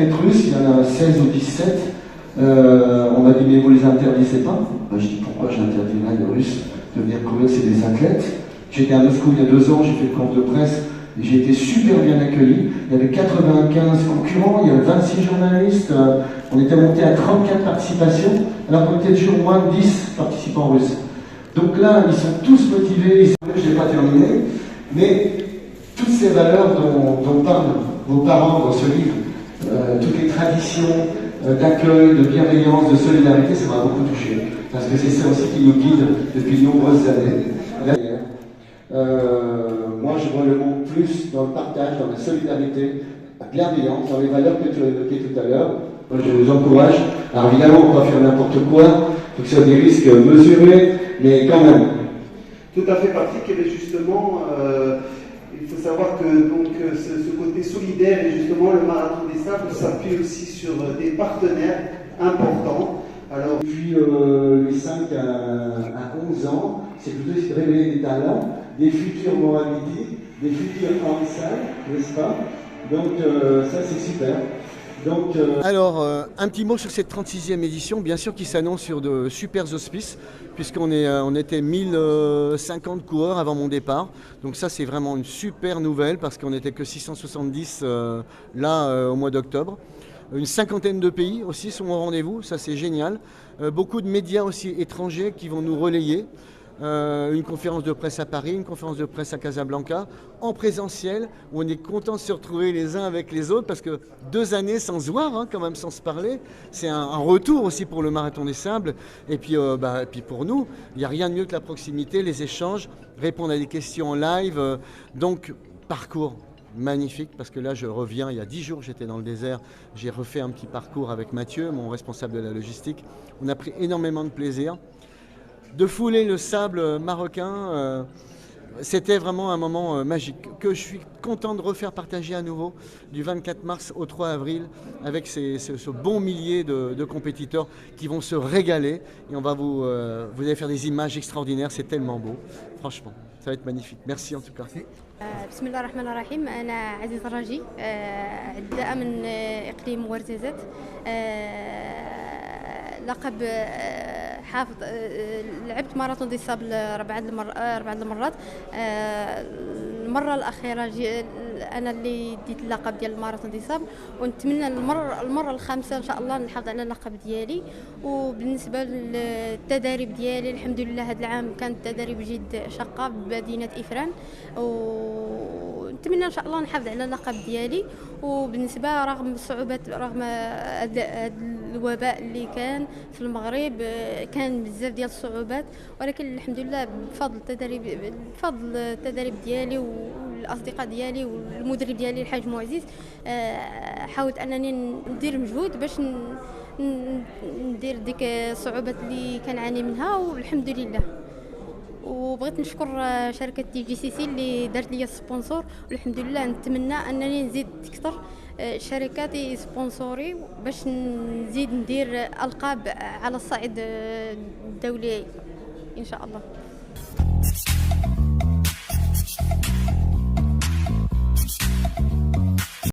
athlètes russes, il y en a 16 ou 17. On m'a dit mais vous les interdisez pas? Je dis pourquoi j'interdirais les Russes de venir courir, c'est des athlètes. J'étais à Moscou il y a 2 ans, j'ai fait le camp de presse et j'ai été super bien accueilli. Il y avait 95 concurrents, il y avait 26 journalistes, on était monté à 34 participations, alors qu'on était toujours moins de 10 participants russes. Donc là, ils sont tous motivés, je n'ai pas terminé, mais toutes ces valeurs dont parlent vos parents dans ce livre, toutes les traditions d'accueil, de bienveillance, de solidarité, ça m'a beaucoup touché. Parce que c'est ça aussi qui nous guide depuis de nombreuses années. Moi, je vois le monde plus dans le partage, dans la solidarité, la bienveillance, dans les valeurs que tu as évoquées tout à l'heure. Moi, je vous encourage. Alors évidemment, on ne peut pas faire n'importe quoi. Il faut que ce soit des risques mesurés, mais quand même. Tout à fait, Patrick. Et justement, il faut savoir que donc, ce côté solidaire et justement le Marathon des Sables s'appuie aussi sur des partenaires importants. Alors, depuis les 5 à 11 ans, c'est plutôt essayer de révéler des talents, des futurs Moravidi, des futurs Ansal, n'est-ce pas? Donc ça c'est super. Donc, Alors, un petit mot sur cette 36e édition, bien sûr qui s'annonce sur de super auspices, puisqu'on on était 1050 coureurs avant mon départ. Donc ça c'est vraiment une super nouvelle, parce qu'on n'était que 670 au mois d'octobre. Une 50aine de pays aussi sont au rendez-vous, ça c'est génial. Beaucoup de médias aussi étrangers qui vont nous relayer. Une conférence de presse à Paris, une conférence de presse à Casablanca, en présentiel, où on est content de se retrouver les uns avec les autres, parce que 2 années sans se voir, quand même sans se parler, c'est un retour aussi pour le Marathon des Sables. Et puis, puis pour nous, il n'y a rien de mieux que la proximité, les échanges, répondre à des questions en live. Donc, parcours magnifique, parce que là je reviens, il y a 10 jours j'étais dans le désert, j'ai refait un petit parcours avec Mathieu, mon responsable de la logistique. On a pris énormément de plaisir. De fouler le sable marocain, c'était vraiment un moment magique, que je suis content de refaire partager à nouveau du 24 mars au 3 avril avec ce bon millier de compétiteurs qui vont se régaler, et on va vous allez faire des images extraordinaires, c'est tellement beau, franchement, ça va être magnifique. Merci en tout cas. بسم الله الرحمن الرحيم. أنا عزيز الراجي، عداء من إقليم ورزازات، لقب حافظ. لعبت ماراثون دي سابل 4 المرات. المرة الأخيرة أنا اللي ديت اللقب ديال الماراثون دي سابل، ونتمنى المرة الخامسة إن شاء الله نحافظ على اللقب ديالي. وبالنسبة للتدريب ديالي الحمد لله هذا العام كانت تدريب جد شاقة بمدينة إفران، ونتمنى ان شاء الله نحافظ على اللقب ديالي. وبالنسبه رغم الصعوبات، رغم الوباء اللي كان في المغرب، كان بزاف ديال الصعوبات، ولكن الحمد لله بفضل التدريب ديالي والاصدقاء ديالي والمدرب ديالي الحاج معزز، حاولت انني ندير مجهود باش ندير ديك الصعوبات اللي كنعاني منها، والحمد لله. وبغيت نشكر شركه TGCC اللي دارت لي السبونسور، والحمد لله نتمنى انني نزيد اكثر شركات سبونسوري باش نزيد ندير القاب على الصعيد الدولي ان شاء الله.